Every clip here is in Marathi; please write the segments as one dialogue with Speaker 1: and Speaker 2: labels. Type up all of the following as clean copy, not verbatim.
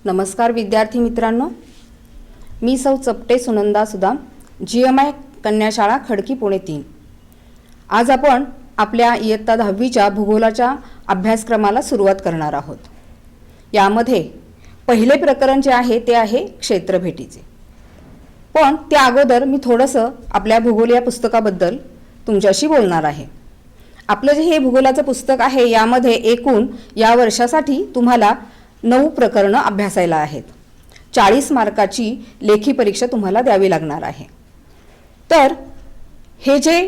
Speaker 1: नमस्कार विद्यार्थी मित्रांनो, मी सौ चपटे सुनंदा सुदाम, GMI कन्याशाळा खडकी पुणे 3। आज आपण आपल्या इयत्ता 10वीच्या भूगोलाच्या अभ्यासक्रमाला सुरुवात करणार आहोत। यामध्ये पहिले प्रकरण जे आहे ते आहे क्षेत्रभेटीचे। पण त्या अगोदर मी थोडंसं आपल्या भूगोल या पुस्तकाबद्दल तुमच्याशी बोलणार आहे। आपलं जे हे भूगोलाचं पुस्तक आहे यामध्ये एकूण या वर्षासाठी तुम्हाला 9 प्रकरणं अभ्यासायला आहेत। 40 मार्काची लेखी परीक्षा तुम्हाला द्यावी लागणार आहे। तर हे जे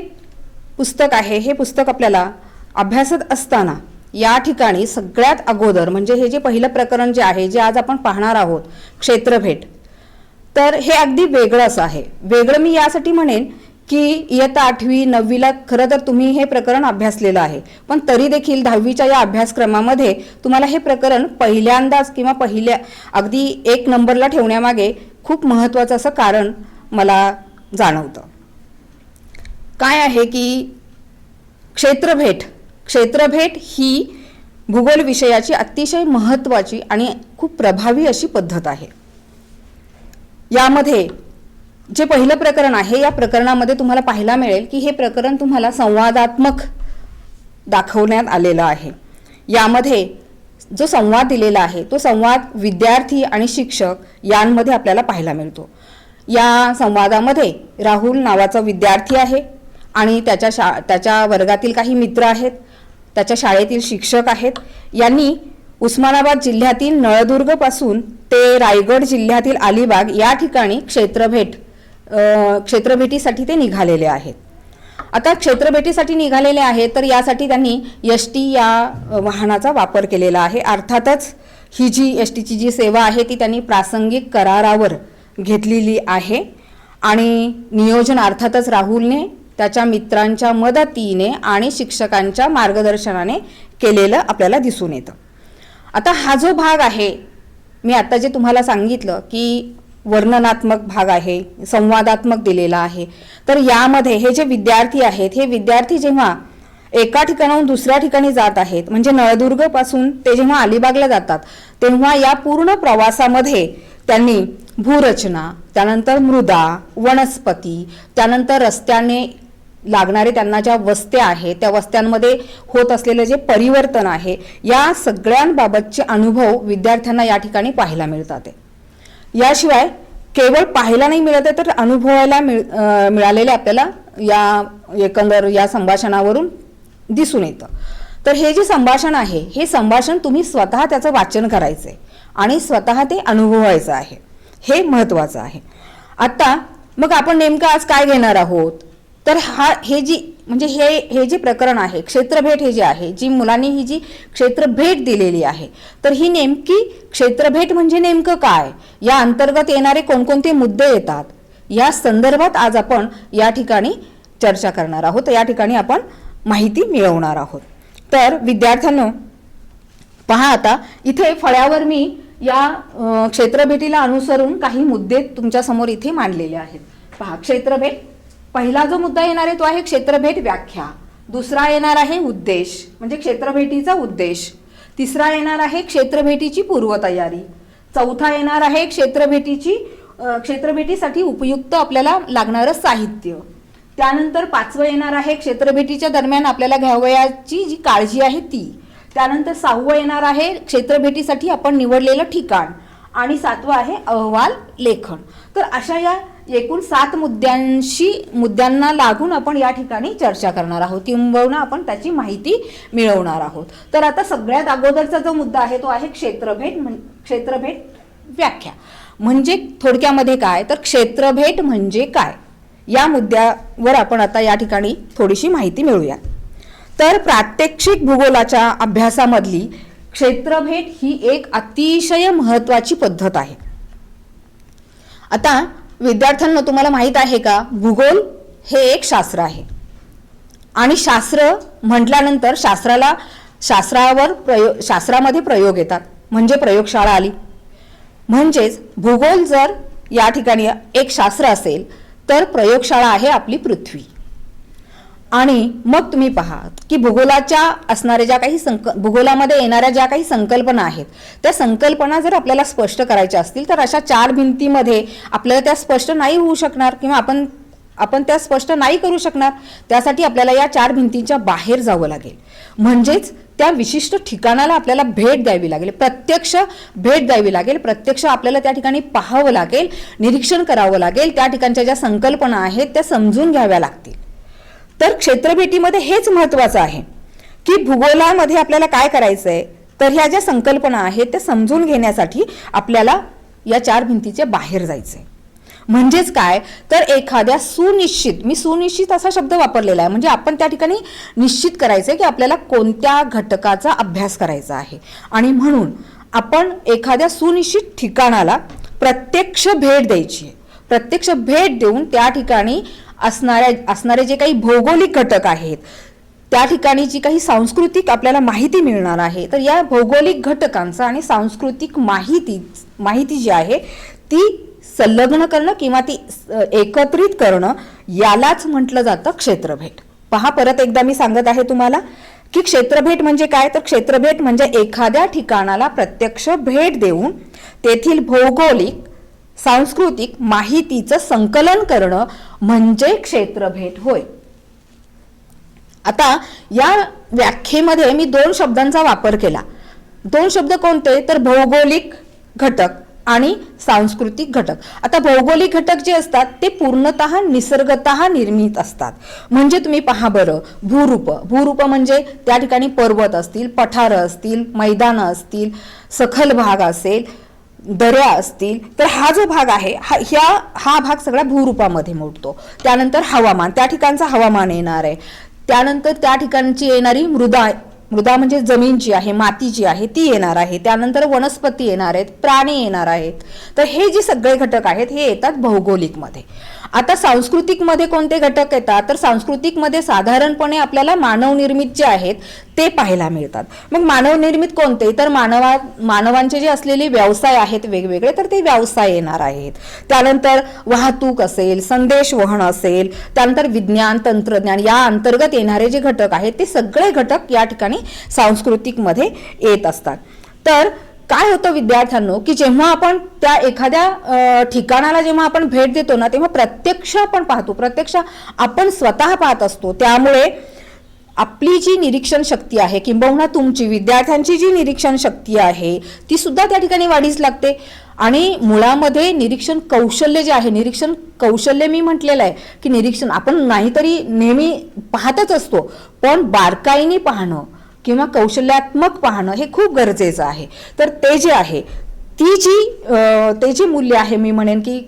Speaker 1: पुस्तक आहे हे पुस्तक आपल्याला अभ्यासत असताना या ठिकाणी सगळ्यात अगोदर म्हणजे हे जे पहिलं प्रकरण जे आहे जे आज आपण पाहणार आहोत क्षेत्रभेट, तर हे अगदी वेगळंच आहे। वेगळं मी यासाठी म्हणेन की इयत्ता 8वी 9वीला खरं तर तुम्ही हे प्रकरण अभ्यासलेलं आहे, पण तरी देखील 10वीच्या या अभ्यासक्रमामध्ये तुम्हाला हे प्रकरण पहिल्यांदाच किंवा पहिल्या अगदी 1 नंबरला ठेवण्यामागे खूप महत्त्वाचं असं कारण मला जाणवतं। काय आहे की क्षेत्रभेट ही भूगोल विषयाची अतिशय महत्त्वाची आणि खूप प्रभावी अशी पद्धत आहे। यामध्ये जे पहिलं प्रकरण आहे या प्रकरणामध्ये तुम्हाला पाहायला मिळेल की हे प्रकरण तुम्हाला संवादात्मक दाखवण्यात आलेलं आहे। यामध्ये जो संवाद दिलेला आहे तो संवाद विद्यार्थी आणि शिक्षक यांमध्ये आपल्याला पाहायला मिळतो। या संवादामध्ये राहुल नावाचा विद्यार्थी आहे आणि त्याच्या वर्गातील काही मित्र आहेत, त्याच्या शाळेतील शिक्षक आहेत। यांनी उस्मानाबाद जिल्ह्यातील नळदुर्ग पासून ते रायगड जिल्ह्यातील अलिबाग या ठिकाणी क्षेत्रभेटीसाठी ते निघालेले आहेत। आता क्षेत्रभेटीसाठी निघालेले आहेत तर यासाठी त्यांनी ST या वाहनाचा वापर केलेला आहे। अर्थातच ही जी STची जी सेवा आहे ती त्यांनी प्रासंगिक करारावर घेतलेली आहे आणि नियोजन अर्थातच राहुलने त्याच्या मित्रांच्या मदतीने आणि शिक्षकांच्या मार्गदर्शनाने केलेलं आपल्याला दिसून येतं। आता हा जो भाग आहे मी आता जे तुम्हाला सांगितलं की वर्णनात्मक भाग आहे, संवादात्मक दिलेला आहे, तर यामध्ये हे जे विद्यार्थी आहेत हे विद्यार्थी जेव्हा एका ठिकाणाहून दुसऱ्या ठिकाणी जात आहेत म्हणजे नळदुर्ग पासून ते जेव्हा अलिबागला जातात तेव्हा या पूर्ण प्रवासामध्ये त्यांनी भूरचना, त्यानंतर मृदा, वनस्पती, त्यानंतर रस्त्याने लागणारे त्यांना ज्या वस्त्या आहेत त्या वस्त्यांमध्ये होत असलेले जे परिवर्तन आहे या सगळ्यांबाबतचे अनुभव विद्यार्थ्यांना या ठिकाणी पाहायला मिळतात। याशिवाय केवळ पाहायला नाही मिळत आहे तर अनुभवायला मिळालेले आपल्याला या एकंदर या संभाषणावरून दिसून येतं। तर हे जे संभाषण आहे हे संभाषण तुम्ही स्वतः त्याचं वाचन करायचंय आणि स्वतः ते अनुभवायचं आहे, हे महत्त्वाचं आहे। आता मग आपण नेमकं आज काय घेणार आहोत तर हे जे प्रकरण आहे क्षेत्रभेट हे जे आहे जी मुलांनी ही जी क्षेत्रभेट दिलेली आहे तर ही नेमकी क्षेत्रभेट म्हणजे नेमकं काय, या अंतर्गत येणारे कोणकोणते मुद्दे येतात या संदर्भात आज आपण या ठिकाणी चर्चा करणार आहोत, या ठिकाणी आपण माहिती मिळवणार आहोत। तर विद्यार्थ्यांनो पहा, आता इथे फळ्यावर मी या क्षेत्रभेटीला अनुसरून काही मुद्दे तुमच्या समोर इथे मांडलेले आहेत। पहा, क्षेत्रभेट पहिला जो मुद्दा येणार आहे तो आहे क्षेत्रभेट व्याख्या, दुसरा येणार आहे उद्देश म्हणजे क्षेत्रभेटीचा उद्देश, तिसरा येणार आहे क्षेत्रभेटीची पूर्वतयारी, चौथा येणार आहे क्षेत्रभेटीसाठी उपयुक्त आपल्याला लागणारं साहित्य, त्यानंतर पाचवं येणार आहे क्षेत्रभेटीच्या दरम्यान आपल्याला घ्यावयाची जी काळजी आहे ती, त्यानंतर 6वं येणार आहे क्षेत्रभेटीसाठी आपण निवडलेलं ठिकाण आणि 7वं आहे अहवाल लेखन। तर अशा या एकूण 7 मुद्द्यांना लागून आपण या ठिकाणी चर्चा करणार आहोत, किंबहुना आपण त्याची माहिती मिळवणार आहोत। तर आता सगळ्यात अगोदरचा जो मुद्दा आहे तो आहे क्षेत्रभेट व्याख्या। म्हणजे थोडक्यामध्ये काय तर क्षेत्रभेट म्हणजे काय या मुद्द्यावर आपण आता या ठिकाणी थोडीशी माहिती मिळूया। तर प्रात्यक्षिक भूगोलाच्या अभ्यासामधली क्षेत्रभेट ही एक अतिशय महत्त्वाची पद्धत आहे। आता विद्यार्थ्यांना तुम्हाला माहित आहे का भूगोल हे एक शास्त्र आहे आणि शास्त्र म्हटल्यानंतर शास्त्रामध्ये प्रयोग येतात म्हणजे प्रयोगशाळा आली। म्हणजेच भूगोल जर या ठिकाणी एक शास्त्र असेल तर प्रयोगशाळा आहे आपली पृथ्वी। आणि मग तुम्ही पहा की भूगोलाच्या असणाऱ्या ज्या काही भूगोलामध्ये येणाऱ्या ज्या काही संकल्पना आहेत त्या संकल्पना जर आपल्याला स्पष्ट करायच्या असतील तर अशा 4 भिंतीमध्ये आपल्याला त्या स्पष्ट नाही होऊ शकणार किंवा आपण त्या स्पष्ट नाही करू शकणार. त्यासाठी आपल्याला या 4 भिंतींच्या बाहेर जावं लागेल. म्हणजेच त्या विशिष्ट ठिकाणाला आपल्याला भेट द्यावी लागेल, प्रत्यक्ष भेट द्यावी लागेल, प्रत्यक्ष आपल्याला त्या ठिकाणी पाहावं लागेल, निरीक्षण करावं लागेल, त्या ठिकाणच्या ज्या संकल्पना आहेत त्या समजून घ्याव्या लागतील. तर क्षेत्रभेटीमध्ये हेच महत्त्वाचं आहे की भूगोलामध्ये आपल्याला काय करायचंय तर ह्या ज्या संकल्पना आहेत त्या समजून घेण्यासाठी आपल्याला या 4 भिंतीच्या बाहेर जायचंय. म्हणजेच काय तर एखाद्या सुनिश्चित असा शब्द वापरलेला आहे, म्हणजे आपण त्या ठिकाणी निश्चित करायचंय की आपल्याला कोणत्या घटकाचा अभ्यास करायचा आहे आणि म्हणून आपण एखाद्या सुनिश्चित ठिकाणाला प्रत्यक्ष भेट द्यायची आहे. प्रत्यक्ष भेट देऊन त्या ठिकाणी असणारे जे काही भौगोलिक घटक आहेत त्या ठिकाणी जी काही सांस्कृतिक आपल्याला माहिती मिळणार आहे तर या भौगोलिक घटकांचा आणि सांस्कृतिक माहिती जी आहे ती संलग्न करणं किंवा ती एकत्रित करणं यालाच म्हटलं जातं क्षेत्रभेट. पहा परत एकदा मी सांगत आहे तुम्हाला की क्षेत्रभेट म्हणजे काय तर क्षेत्रभेट म्हणजे एखाद्या ठिकाणाला प्रत्यक्ष भेट देऊन तेथील भौगोलिक सांस्कृतिक माहितीचं संकलन करणं म्हणजे क्षेत्रभेट होय. आता या व्याख्येमध्ये मी 2 शब्दांचा वापर केला. 2 शब्द कोणते तर भौगोलिक घटक आणि सांस्कृतिक घटक. आता भौगोलिक घटक जे असतात ते पूर्णतः निसर्गतः निर्मित असतात. म्हणजे तुम्ही पहा बरं भूरूप म्हणजे त्या ठिकाणी पर्वत असतील, पठारं असतील, मैदानं असतील, सखल भाग असेल, दऱ्या असतील, तर हा जो भाग आहे हा भाग सगळा भूरूपामध्ये मोडतो. त्यानंतर हवामान, त्या ठिकाणचं हवामान येणार आहे. त्यानंतर त्या ठिकाणची येणारी मृदा म्हणजे जमीन जी आहे, माती जी आहे ती येणार आहे. त्यानंतर वनस्पती येणार आहेत, प्राणी येणार आहेत. तर हे जे सगळे घटक आहेत हे येतात भौगोलिक मध्ये. आता सांस्कृतिक मध्ये कोणते घटक येतात तर सांस्कृतिक मध्ये साधारणपणे आपल्याला मानवनिर्मित जे आहेत ते पाहायला मिळतात. मग मानवनिर्मित कोणते तर मानवांचे जे असलेले व्यवसाय आहेत वेगवेगळे तर ते व्यवसाय येणार आहेत. त्यानंतर वाहतूक असेल, संदेशवहन असेल, त्यानंतर विज्ञान तंत्रज्ञान या अंतर्गत येणारे जे घटक आहेत ते सगळे घटक या ठिकाणी सांस्कृतिक मध्ये येत असतात. तर काय होतं विद्यार्थ्यांनो की जेव्हा आपण त्या एखाद्या ठिकाणाला जेव्हा आपण भेट देतो ना तेव्हा प्रत्यक्ष आपण पाहतो, प्रत्यक्ष आपण स्वतः पाहत असतो. त्यामुळे आपली जी निरीक्षण शक्ती आहे किंबहुना तुमची विद्यार्थ्यांची जी निरीक्षण शक्ती आहे ती सुद्धा त्या ठिकाणी वाढीस लागते. आणि मुळामध्ये निरीक्षण कौशल्य जे आहे, निरीक्षण कौशल्य मी म्हटलेलं आहे की निरीक्षण आपण नाहीतरी नेहमी पाहतच असतो, पण बारकाईने पाहणं किंवा कौशल्यात्मक पाहणं हे खूप गरजेचं आहे. तर ते जे आहे ते जे मूल्य आहे मी म्हणेन की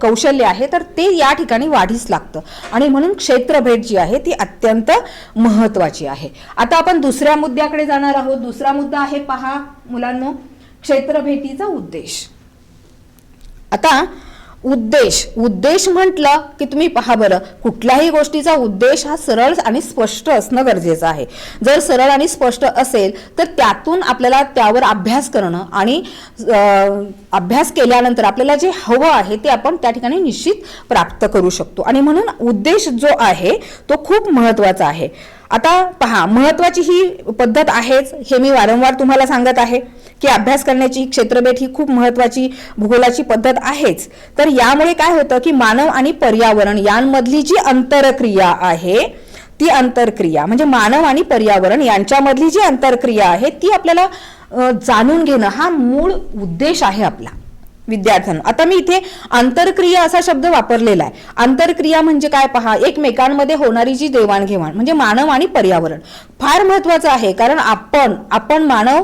Speaker 1: कौशल्य आहे तर ते या ठिकाणी वाढीस लागतं आणि म्हणून क्षेत्रभेट जी आहे ती अत्यंत महत्त्वाची आहे. आता आपण दुसऱ्या मुद्द्याकडे जाणार आहोत. दुसरा मुद्दा आहे पहा क्षेत्रभेटीचा उद्देश. आता उद्देश म्हटलं की तुम्ही पहा बरं कुठल्याही गोष्टीचा उद्देश हा सरळ आणि स्पष्ट असणं गरजेचं आहे. जर सरळ आणि स्पष्ट असेल तर त्यातून आपल्याला त्यावर अभ्यास करणं आणि अभ्यास केल्यानंतर आपल्याला जे हवं आहे ते आपण त्या ठिकाणी निश्चित प्राप्त करू शकतो आणि म्हणून उद्देश जो आहे तो खूप महत्त्वाचा आहे. आता पहा महत्त्वाची ही पद्धत आहेच हे मी वारंवार तुम्हाला सांगत आहे की अभ्यास करण्याची क्षेत्रभेट ही खूप महत्त्वाची भूगोलाची पद्धत आहेच. तर यामुळे काय होतं की मानव आणि पर्यावरण यांमधली जी अंतरक्रिया आहे ती अंतरक्रिया म्हणजे मानव आणि पर्यावरण यांच्यामधली जी अंतरक्रिया आहे ती आपल्याला जाणून घेणं हा मूळ उद्देश आहे आपला विद्यार्थ्यांना. आता मी इथे आंतरक्रिया असा शब्द वापरलेला आहे. आंतरक्रिया म्हणजे काय पहा एकमेकांमध्ये होणारी जी देवाणघेवाण म्हणजे मानव आणि पर्यावरण फार महत्त्वाचं आहे. कारण आपण मानव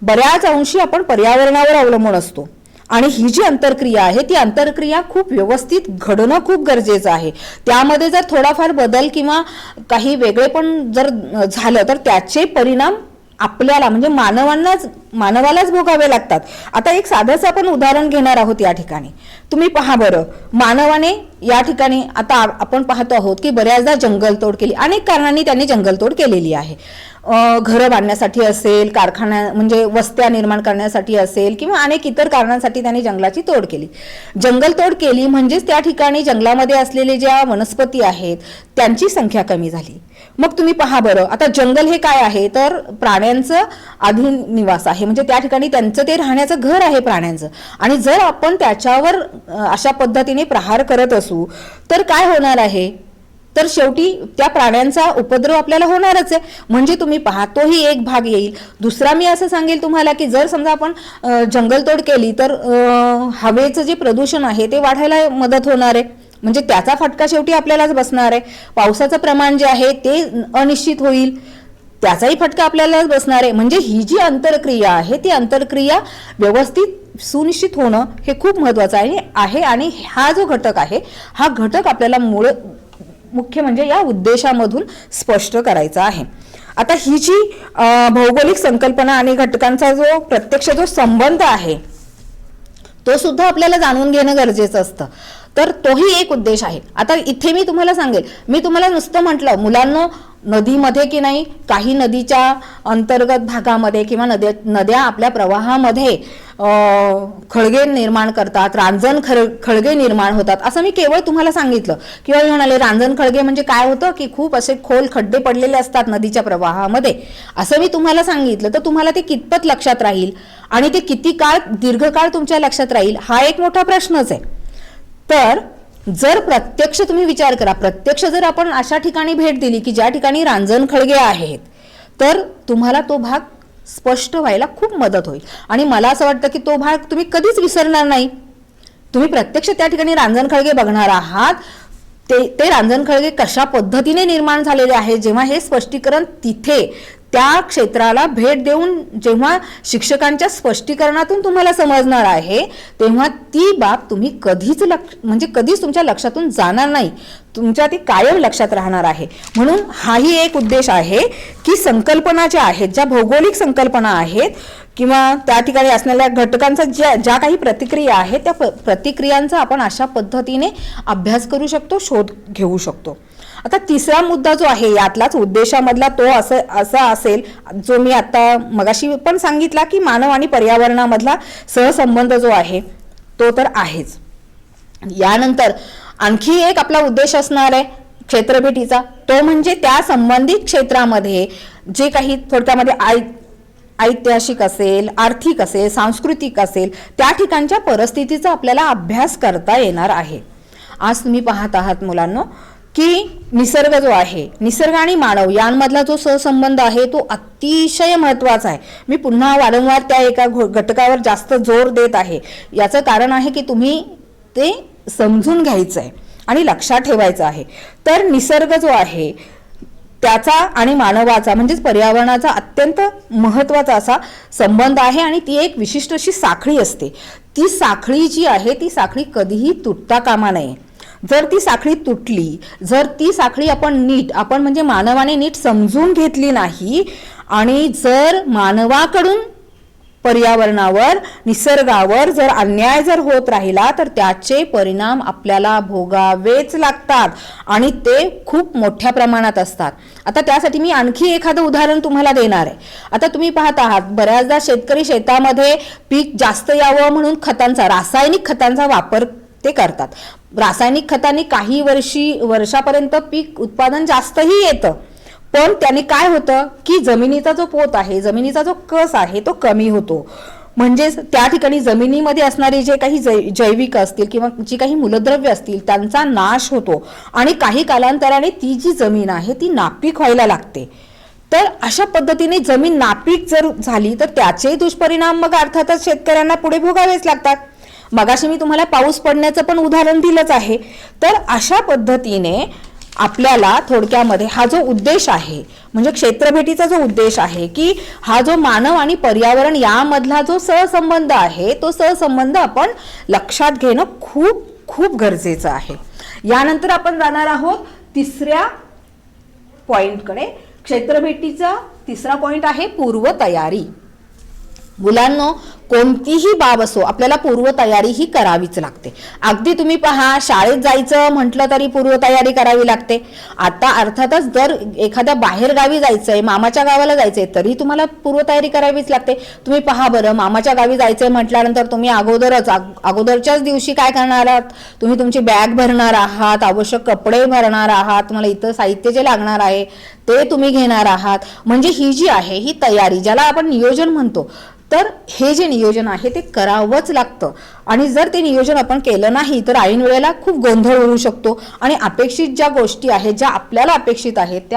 Speaker 1: बऱ्याच अंशी आपण पर्यावरणावर अवलंबून असतो आणि ही जी अंतरक्रिया आहे ती अंतरक्रिया खूप व्यवस्थित घडणं खूप गरजेचं आहे. त्यामध्ये जर थोडाफार बदल किंवा काही वेगळेपण जर झालं तर त्याचे परिणाम आपल्याला म्हणजे मानवांनाच मानवालाच भोगावे लागतात. आता एक साधंच आपण उदाहरण घेणार आहोत या ठिकाणी. तुम्ही पहा बरं, मानवाने या ठिकाणी आता आपण पाहतो आहोत की बऱ्याचदा जंगलतोड केली, अनेक कारणांनी त्यांनी जंगलतोड केलेली आहे. घरं बांधण्यासाठी असेल, कारखाना म्हणजे वस्त्या निर्माण करण्यासाठी असेल, किंवा अनेक इतर कारणांसाठी त्यांनी जंगलाची तोड केली. जंगलतोड केली म्हणजेच त्या ठिकाणी जंगलामध्ये असलेले ज्या वनस्पती आहेत त्यांची संख्या कमी झाली. मग तुम्ही पहा बरं, आता जंगल हे काय आहे तर प्राण्यांचं अधिनिवास आहे, म्हणजे त्या ठिकाणी त्यांचं ते राहण्याचं घर आहे प्राण्यांचं. आणि जर आपण त्याच्यावर अशा पद्धतीने प्रहार करत असू तर काय होणार आहे, तर शेवटी त्या प्राण्यांचा उपद्रव आपल्याला होणारच आहे. म्हणजे तुम्ही पहा, तोही एक भाग येईल. दुसरा मी असं सांगेल तुम्हाला की जर समजा आपण जंगलतोड केली तर हवेचं जे प्रदूषण आहे ते वाढायला मदत होणार आहे, म्हणजे त्याचा फटका शेवटी आपल्यालाच बसणार आहे. पावसाचं प्रमाण जे आहे ते अनिश्चित होईल, त्याचाही फटका आपल्यालाच बसणार आहे. म्हणजे ही जी आंतरक्रिया आहे ती आंतरक्रिया व्यवस्थित सुनिश्चित होणं हे खूप महत्त्वाचं आहे. आणि हा जो घटक आहे हा घटक आपल्याला मुख्य म्हणजे या उद्देशामधून स्पष्ट करायचा आहे. आता ही जी भौगोलिक संकल्पना आणि घटकांचा जो प्रत्यक्ष जो संबंध आहे तो सुद्धा आपल्याला जाणून घेणं गरजेचं असतं. तर तोही एक उद्देश आहे. आता इथे मी तुम्हाला सांगेल, मी तुम्हाला नुसतं म्हटलं मुलांना नदीमध्ये की नाही, काही नदीच्या अंतर्गत भागामध्ये किंवा नद्या आपल्या प्रवाहामध्ये खळगे निर्माण करतात, रांजण खळगे निर्माण होतात, असं मी केवळ तुम्हाला सांगितलं. किंवा म्हणाले रांजण खळगे म्हणजे काय होतं की खूप असे खोल खड्डे पडलेले असतात नदीच्या प्रवाहामध्ये, असं मी तुम्हाला सांगितलं. तर तुम्हाला ते कितपत लक्षात राहील आणि ते किती काळ दीर्घकाळ तुमच्या लक्षात राहील हा एक मोठा प्रश्नच आहे. तर जर प्रत्यक्ष तुम्ही विचार करा, प्रत्यक्ष जर आपण अशा ठिकाणी भेट दिली की ज्या ठिकाणी रांजण खळगे आहेत तर तुम्हाला तो भाग स्पष्ट व्हायला खूप मदत होईल. आणि मला असं वाटतं की तो भाग तुम्ही कधीच विसरणार नाही. तुम्ही प्रत्यक्ष त्या ठिकाणी रांजण खळगे बघणार आहात, ते रांजण खळगे कशा पद्धतीने निर्माण झालेले आहेत, जेव्हा हे स्पष्टीकरण तिथे त्या क्षेत्राला भेट देऊन जेव्हा शिक्षकांच्या स्पष्टीकरणातून तुम्हाला समजणार आहे तेव्हा ती बाब तुम्ही कधीच तुमच्या लक्षातून जाणार नाही, तुमच्या ती कायम लक्षात राहणार आहे. म्हणून हाही एक उद्देश आहे की संकल्पना ज्या आहेत, ज्या भौगोलिक संकल्पना आहेत किंवा त्या ठिकाणी असणाऱ्या घटकांचा ज्या काही प्रतिक्रिया आहेत त्या प्रतिक्रियांचा आपण अशा पद्धतीने अभ्यास करू शकतो, शोध घेऊ शकतो. आता तिसरा मुद्दा जो आहे यातलाच उद्देशामधला तो असा असेल जो मी आता मगाशी पण सांगितला की मानव आणि पर्यावरणामधला सहसंबंध जो आहे तो तर आहेच. यानंतर आणखी एक आपला उद्देश असणार आहे क्षेत्रभेटीचा, तो म्हणजे त्या संबंधित क्षेत्रामध्ये जे काही थोडक्यामध्ये ऐतिहासिक असेल, आर्थिक असेल, सांस्कृतिक असेल, त्या ठिकाणच्या परिस्थितीचा आपल्याला अभ्यास करता येणार आहे. आज तुम्ही पाहत आहात मुलांनो की निसर्ग जो आहे, निसर्ग आणि मानव यांमधला जो सहसंबंध आहे तो अतिशय महत्त्वाचा आहे. मी पुन्हा वारंवार त्या एका घटकावर जास्त जोर देत आहे. याचं कारण आहे की तुम्ही ते समजून घ्यायचं आहे आणि लक्षात ठेवायचं आहे. तर निसर्ग जो आहे त्याचा आणि मानवाचा म्हणजेच पर्यावरणाचा अत्यंत महत्त्वाचा असा संबंध आहे आणि ती एक विशिष्ट अशी साखळी असते. ती साखळी जी आहे ती साखळी कधीही तुटता कामा नये. जर ती साखळी तुटली, जर ती साखळी आपण म्हणजे मानवाने नीट समजून घेतली नाही आणि जर मानवाकडून पर्यावरणावर, निसर्गावर जर अन्याय जर होत राहिला तर त्याचे परिणाम आपल्याला भोगावेच लागतात आणि ते खूप मोठ्या प्रमाणात असतात. आता त्यासाठी मी आणखी एखादं उदाहरण तुम्हाला देणार आहे. आता तुम्ही पाहत आहात बऱ्याचदा शेतकरी शेतामध्ये पीक जास्त यावं म्हणून रासायनिक खतांचा वापर ते करतात. रासायनिक खतांनी काही वर्षापर्यंत पीक उत्पादन जास्तही येतं, पण त्याने काय होतं की जमिनीचा जो पोत आहे, जमिनीचा जो कस आहे तो कमी होतो. म्हणजेच त्या ठिकाणी जमिनीमध्ये असणारे जे काही जैविक असतील किंवा जी काही मूलद्रव्य असतील त्यांचा नाश होतो आणि काही कालांतराने ती जी जमीन आहे ती नापीक व्हायला लागते. तर अशा पद्धतीने जमीन नापीक जर झाली तर त्याचे दुष्परिणाम मग अर्थातच शेतकऱ्यांना पुढे भोगावेच लागतात. मगाशी मी तुम्हाला पाऊस पडण्याचं पण उदाहरण दिलंच आहे. तर अशा पद्धतीने आपल्याला थोडक्यामध्ये हा जो उद्देश आहे म्हणजे क्षेत्रभेटीचा जो उद्देश आहे की हा जो मानव आणि पर्यावरण यामधला जो सहसंबंध आहे तो सहसंबंध आपण लक्षात घेणं खूप खूप गरजेचं आहे. यानंतर आपण जाणार आहोत तिसऱ्या पॉइंटकडे. क्षेत्रभेटीचा तिसरा पॉइंट आहे पूर्वतयारी. मुलांनो, कोणतीही बाब असो आपल्याला पूर्वतयारी ही करावीच लागते. अगदी तुम्ही पहा, शाळेत जायचं म्हटलं तरी पूर्वतयारी करावी लागते. आता अर्थातच जर एखाद्या बाहेर गावी जायचंय, मामाच्या गावाला जायचंय, तरी तुम्हाला पूर्वतयारी करावीच लागते. तुम्ही पहा बरं, मामाच्या गावी जायचंय म्हटल्यानंतर तुम्ही अगोदरच्याच दिवशी काय करणार आहात? तुम्ही तुमची बॅग भरणार आहात, आवश्यक कपडे भरणार आहात, तुम्हाला इतर साहित्य जे लागणार आहे ते तुम्ही घेणार आहात. म्हणजे ही जी आहे ही तयारी, ज्याला आपण नियोजन म्हणतो, तर हे जे नियोजन आहे ते करावंच लागतं. आणि जर ते नियोजन आपण केलं नाही तर ऐन वेळेला खूप गोंधळ होऊ शकतो आणि अपेक्षित ज्या गोष्टी आहेत, ज्या आपल्याला अपेक्षित आहेत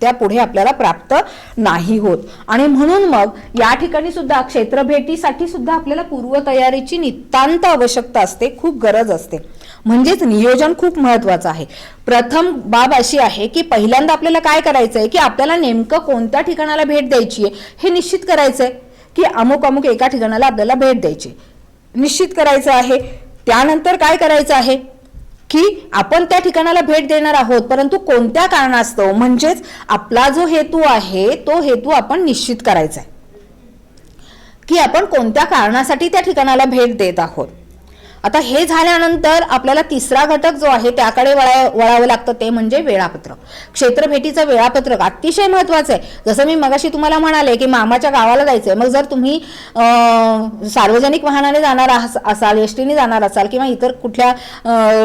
Speaker 1: त्या पुढे आपल्याला प्राप्त नाही होत. आणि म्हणून मग या ठिकाणी सुद्धा क्षेत्रभेटीसाठी सुद्धा आपल्याला पूर्वतयारीची नितांत आवश्यकता असते, खूप गरज असते. म्हणजेच नियोजन खूप महत्वाचं आहे. प्रथम बाब अशी आहे की पहिल्यांदा आपल्याला काय करायचंय की आपल्याला नेमकं कोणत्या ठिकाणाला भेट द्यायची आहे हे निश्चित करायचंय, की अमुक एका ठिकाणाला आपल्याला भेट द्यायची निश्चित करायचं आहे. त्यानंतर काय करायचं आहे की आपण त्या ठिकाणाला भेट देणार आहोत, परंतु कोणत्या कारणास्तव, म्हणजेच आपला जो हेतू आहे तो हेतू आपण निश्चित करायचा आहे की आपण कोणत्या कारणासाठी त्या ठिकाणाला भेट देत आहोत. आता हे झाल्यानंतर आपल्याला तिसरा घटक जो आहे त्याकडे वळावं लागतं, ते म्हणजे वेळापत्रक. क्षेत्रभेटीचं वेळापत्रक अतिशय महत्वाचं आहे. जसं मी मगाशी तुम्हाला म्हणाले की मामाच्या गावाला जायचंय, मग जर तुम्ही सार्वजनिक वाहनाने जाणार असाल, एसटीने जाणार असाल किंवा इतर कुठल्या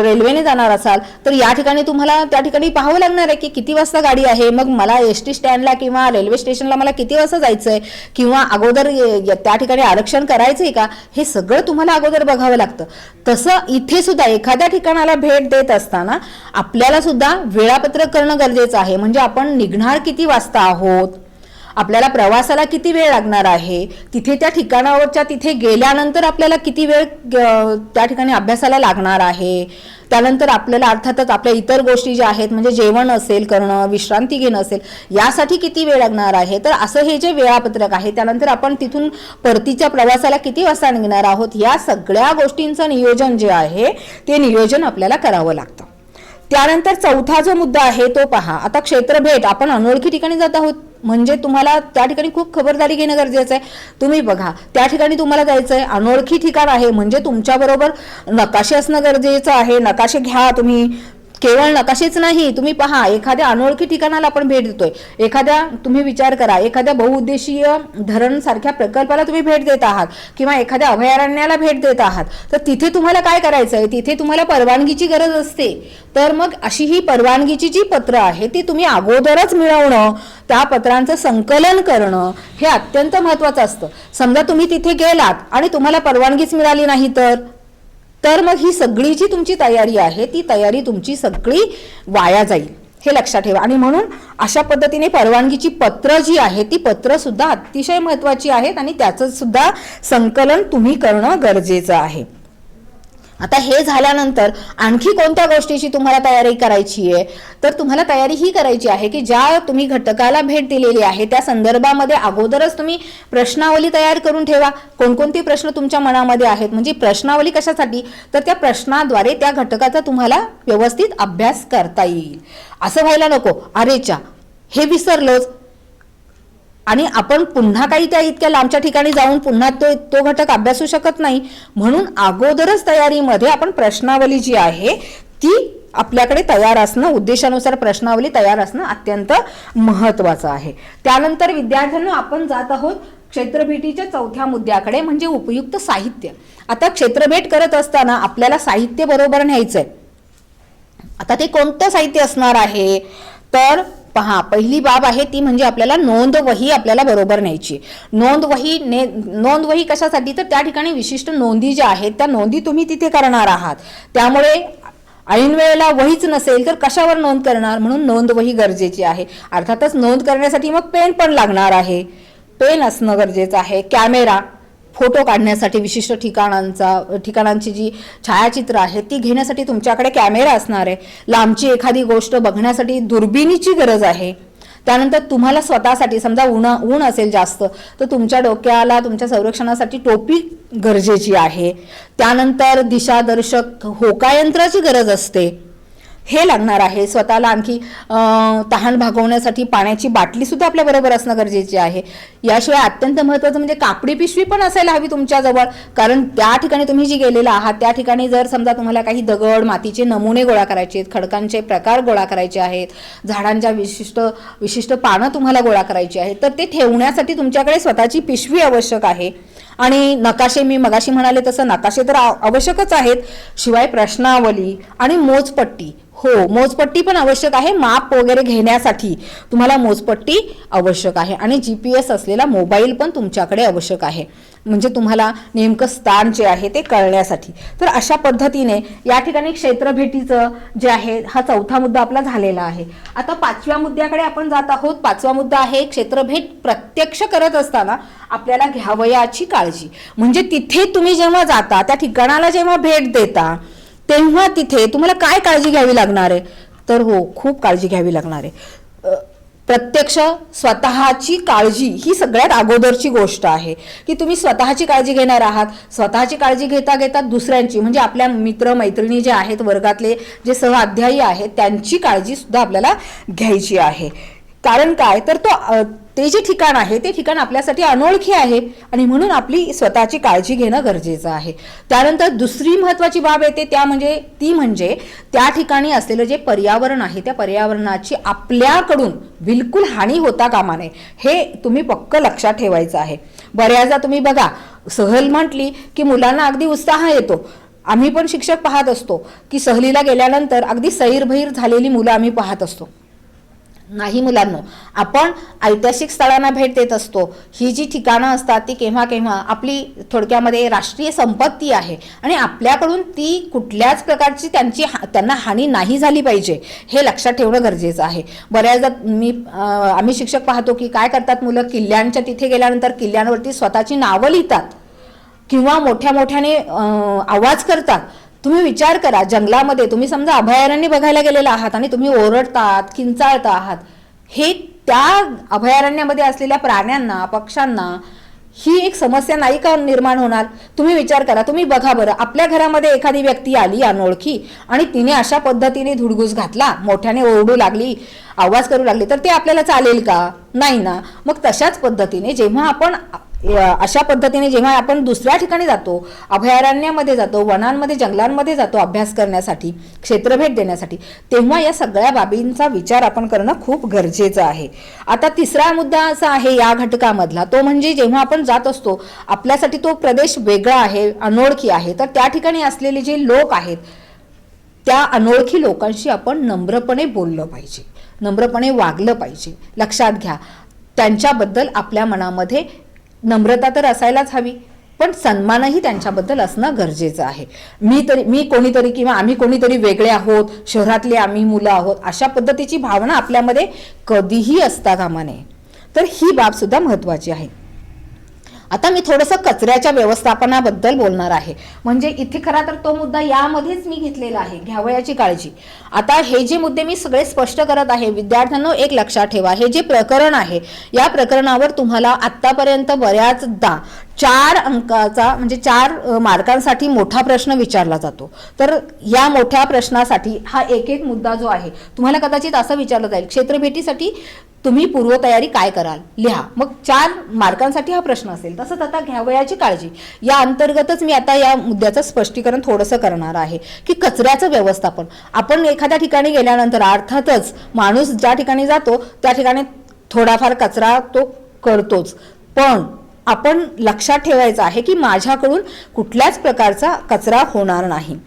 Speaker 1: रेल्वेने जाणार असाल, तर या ठिकाणी तुम्हाला त्या ठिकाणी पाहावं लागणार आहे की किती वाजता गाडी आहे, मग मला एसटी स्टँडला किंवा रेल्वे स्टेशनला मला किती वाजता जायचंय, किंवा अगोदर त्या ठिकाणी आरक्षण करायचंय का, हे सगळं तुम्हाला अगोदर बघावं लागतं. तसं इथे सुद्धा एखाद्या ठिकाणाला भेट देत असताना आपल्याला सुद्धा वेळापत्रक करणं गरजेचं आहे. म्हणजे आपण निघणार किती वाजता आहोत, आपल्याला प्रवासाला किती वेळ लागणार आहे, तिथे त्या ठिकाणावरच्या तिथे गेल्यानंतर आपल्याला किती वेळ त्या ठिकाणी अभ्यासाला लागणार आहे, त्यानंतर आपल्याला अर्थातच आपल्या इतर गोष्टी ज्या आहेत म्हणजे जेवण असेल करणं, विश्रांती घेणं असेल, यासाठी किती वेळ लागणार आहे. तर असं हे जे वेळापत्रक आहे, त्यानंतर आपण तिथून परतीच्या प्रवासाला किती वाजता निघणार आहोत, या सगळ्या गोष्टींचं नियोजन जे आहे ते नियोजन आपल्याला करावं लागतं. त्यानंतर चौथा जो मुद्दा आहे तो पहा. आता क्षेत्रभेट, आपण अनोळखी ठिकाणी जात आहोत, म्हणजे तुम्हाला त्या ठिकाणी खूप खबरदारी घेणं गरजेचं आहे. तुम्ही बघा, त्या ठिकाणी तुम्हाला जायचंय, अनोळखी ठिकाण आहे, म्हणजे तुमच्याबरोबर नकाशे असणं गरजेचं आहे. नकाशे घ्या तुम्ही. केवळ नकाशेच नाही, तुम्ही पहा एखाद्या अनोळखी ठिकाणाला आपण भेट देतोय, तुम्ही विचार करा, एखाद्या बहुउद्देशीय धरण सारख्या प्रकल्पाला तुम्ही भेट देत आहात किंवा एखाद्या अभयारण्याला भेट देत आहात, तर तिथे तुम्हाला काय करायचंय, तिथे तुम्हाला परवानगीची गरज असते. तर मग अशी ही परवानगीची जी पत्र आहे ती तुम्ही अगोदरच मिळवणं, त्या पत्रांचं संकलन करणं हे अत्यंत महत्वाचं असतं. समजा तुम्ही तिथे गेलात आणि तुम्हाला परवानगीच मिळाली नाही तर मग ही सगळी जी तुमची तयारी आहे ती तयारी तुमची सगळी वाया जाईल, हे लक्षात ठेवा. आणि म्हणून अशा पद्धतीने परवानगीची पत्र जी आहे ती पत्र सुद्धा अतिशय महत्वाची आहेत आणि त्याचं सुद्धा संकलन तुम्ही करणं गरजेचं आहे. आता हे झाल्यानंतर आणखी कोणत्या गोष्टीची तुम्हाला तयारी करायची आहे, तर तुम्हाला तयारी ही करायची आहे की ज्या तुम्ही घटकाला भेट दिलेली आहे त्या संदर्भामध्ये अगोदरच तुम्ही प्रश्नावली तयार करून ठेवा. कोणकोणते प्रश्न तुमच्या मनामध्ये आहेत, म्हणजे प्रश्नावली कशासाठी, तर त्या प्रश्नाद्वारे त्या घटकाचा तुम्हाला व्यवस्थित अभ्यास करता येईल. असं व्हायला नको, अरेच्या हे विसरलोच आणि आपण पुन्हा काही त्या इतक्या लांबच्या ठिकाणी जाऊन पुन्हा तो घटक अभ्यासू शकत नाही. म्हणून अगोदरच तयारीमध्ये आपण प्रश्नावली जी आहे ती आपल्याकडे तयार असणं, उद्देशानुसार प्रश्नावली तयार असणं अत्यंत महत्वाचं आहे. त्यानंतर विद्यार्थ्यांना आपण जात आहोत क्षेत्रभेटीच्या चौथ्या मुद्द्याकडे, म्हणजे उपयुक्त साहित्य. आता क्षेत्रभेट करत असताना आपल्याला साहित्य बरोबर न्यायचंय. आता ते कोणतं साहित्य असणार आहे, तर पहा, पहिली बाब आहे ती म्हणजे आपल्याला नोंदवही आपल्याला बरोबर न्यायची. नोंदवही कशासाठी, तर त्या ठिकाणी विशिष्ट नोंदी ज्या आहेत त्या नोंदी तुम्ही तिथे करणार आहात. त्यामुळे ऐन वेळेला वहीच नसेल तर कशावर नोंद करणार, म्हणून नोंदवही गरजेची आहे. अर्थातच नोंद करण्यासाठी मग पेन पण लागणार आहे, पेन असणं गरजेचं आहे. कॅमेरा, फोटो काढण्यासाठी विशिष्ट ठिकाणांची जी छायाचित्र आहेत ती घेण्यासाठी तुमच्याकडे कॅमेरा असणार आहे. लांबची एखादी गोष्ट बघण्यासाठी दुर्बिणीची गरज आहे. त्यानंतर तुम्हाला स्वतःसाठी समजा ऊन असेल जास्त तर तुमच्या डोक्याला तुमच्या संरक्षणासाठी टोपी गरजेची आहे. त्यानंतर दिशादर्शक होकायंत्राची गरज असते. हे लागणार आहे. स्वतःला आणखी तहान भागवण्यासाठी पाण्याची बाटली सुद्धा आपल्या बरोबर असणं गरजेचे आहे. याशिवाय अत्यंत महत्त्वाचं म्हणजे कापडी पिशवी पण असायला हवी तुमच्याजवळ, कारण त्या ठिकाणी तुम्ही जी गेलेला आहात त्या ठिकाणी जर समजा तुम्हाला काही दगड मातीचे नमुने गोळा करायचे आहेत, खडकांचे प्रकार गोळा करायचे आहेत, झाडांच्या विशिष्ट पानं तुम्हाला गोळा करायची आहेत, तर ते ठेवण्यासाठी तुमच्याकडे स्वतःची पिशवी आवश्यक आहे. आणि नकाशे, मी मगाशी म्हणाले तसं नकाशे तर आवश्यकच आहेत. शिवाय प्रश्नावली आणि मोजपट्टी, हो मोजपट्टी पण आवश्यक आहे. माप वगैरे घेण्यासाठी तुम्हाला मोजपट्टी आवश्यक आहे. आणि GPS असलेला मोबाईल पण तुमच्याकडे आवश्यक आहे, म्हणजे तुम्हाला नेमकं स्थान जे आहे ते कळण्यासाठी. तर अशा पद्धतीने या ठिकाणी क्षेत्रभेटीचं जे आहे हा चौथा मुद्दा आपला झालेला आहे. आता 5व्या मुद्द्याकडे आपण जात आहोत. 5वा मुद्दा आहे क्षेत्रभेट प्रत्यक्ष करत असताना आपल्याला घ्यावयाची काळजी. म्हणजे तिथे तुम्ही जेव्हा जाता, त्या ठिकाणाला जेव्हा भेट देता, तेव्हा तिथे तुम्हाला काय काळजी घ्यावी लागणार आहे? तर हो, खूप काळजी घ्यावी लागणार आहे. प्रत्यक्ष स्वतःची काळजी ही सगळ्यात अगोदरची गोष्ट आहे, की तुम्ही स्वतःची काळजी घेणार आहात. स्वतःची काळजी घेता घेता दुसऱ्यांची, म्हणजे आपल्या मित्र मैत्रिणी जे आहेत, वर्गातले जे सहअध्यायी आहेत, त्यांची काळजी सुद्धा आपल्याला घ्यायची आहे. कारण काय तर ते जे ठिकाण आहे ते ठिकाण आपल्यासाठी अनोळखी आहे आणि म्हणून आपली स्वतःची काळजी घेणं गरजेचं आहे. त्यानंतर दुसरी महत्त्वाची बाब येते ती म्हणजे त्या ठिकाणी असलेलं जे पर्यावरण आहे त्या पर्यावरणाची आपल्याकडून बिलकुल हानी होता कामा नये, हे तुम्ही पक्क लक्षात ठेवायचं आहे. बऱ्याचदा तुम्ही बघा, सहल म्हटली की मुलांना अगदी उत्साह येतो. आम्ही पण शिक्षक पाहत असतो की सहलीला गेल्यानंतर अगदी सैरभैर झालेली मुलं आम्ही पाहत असतो. नाही मुलांनो, आपण ऐतिहासिक स्थळांना भेट देत असतो. ही जी ठिकाणं असतात ती केव्हा केव्हा आपली थोडक्यामध्ये राष्ट्रीय संपत्ती आहे आणि आपल्याकडून ती कुठल्याच प्रकारची त्यांना हानी नाही झाली पाहिजे, हे लक्षात ठेवणं गरजेचं आहे. बऱ्याचदा आम्ही शिक्षक पाहतो की काय करतात मुलं, किल्ल्यांच्या तिथे गेल्यानंतर किल्ल्यांवरती स्वतःची नावं लिहितात किंवा मोठ्याने आवाज करतात. तुम्ही विचार करा, जंगलामध्ये तुम्ही समजा अभयारण्य बघायला गेलेला आहात आणि तुम्ही ओरडतात, किंचाळता आहात, हे त्या अभयारण्यामध्ये असलेल्या प्राण्यांना, पक्ष्यांना ही एक समस्या नाही का निर्माण होणार? तुम्ही विचार करा, तुम्ही बघा बरं, आपल्या घरामध्ये एखादी व्यक्ती आली अनोळखी आणि तिने अशा पद्धतीने धुडगूस घातला, मोठ्याने ओरडू लागली, आवाज करू लागली, तर ते आपल्याला चालेल का? नाही ना. मग तशाच पद्धतीने अशा पद्धतीने जेव्हा आपण दुसऱ्या ठिकाणी जातो, अभयारण्यामध्ये जातो, वनांमध्ये, जंगलांमध्ये जातो अभ्यास करण्यासाठी, क्षेत्रभेट देण्यासाठी, तेव्हा या सगळ्या बाबींचा विचार आपण करणं खूप गरजेचं आहे. आता तिसरा मुद्दा असा आहे या घटकामधला, तो म्हणजे जेव्हा आपण जात असतो, आपल्यासाठी तो प्रदेश वेगळा आहे, अनोळखी आहे, तर त्या ठिकाणी असलेले जे लोक आहेत त्या अनोळखी लोकांशी आपण नम्रपणे बोललं पाहिजे, नम्रपणे वागलं पाहिजे. लक्षात घ्या, त्यांच्याबद्दल आपल्या मनामध्ये नम्रता तर असायलाच हवी, पण सन्मानही त्यांच्याबद्दल असणं गरजेचं आहे. मी कोणीतरी किंवा आम्ही कोणीतरी वेगळे आहोत, शहरातले आम्ही मुलं आहोत, अशा पद्धतीची भावना आपल्यामध्ये कधीही असता कामा नये. तर ही बाब सुद्धा महत्त्वाची आहे. आता मी थोडंसं कचऱ्याच्या व्यवस्थापनाबद्दल बोलणार आहे. म्हणजे इथे खरा तर तो मुद्दा यामध्येच मी घेतलेला आहे, घ्यावयाची काळजी. आता हे जे मुद्दे मी सगळे स्पष्ट करत आहे, विद्यार्थ्यांनो एक लक्षात ठेवा, हे जे प्रकरण आहे या प्रकरणावर तुम्हाला आत्तापर्यंत बऱ्याचदा 4 अंकाचा म्हणजे 4 मार्कांसाठी मोठा प्रश्न विचारला जातो. तर या मोठ्या प्रश्नासाठी हा एक मुद्दा जो आहे तुम्हाला कदाचित असं विचारलं जाईल, क्षेत्रभेटीसाठी तुम्ही पूर्वतयारी काय कराल, लिहा. मग 4 मार्कांसाठी हा प्रश्न असेल. तसंच आता घ्यावयाची काळजी या अंतर्गतच मी आता या मुद्द्याचं स्पष्टीकरण थोडंसं करणार आहे की कचऱ्याचं व्यवस्थापन. आपण एखाद्या ठिकाणी गेल्यानंतर अर्थातच माणूस ज्या ठिकाणी जातो त्या ठिकाणी थोडाफार कचरा तो करतोच, पण आपण लक्षात ठेवायचं आहे की माझ्याकडून कुठल्याच प्रकारचा कचरा होणार नाही.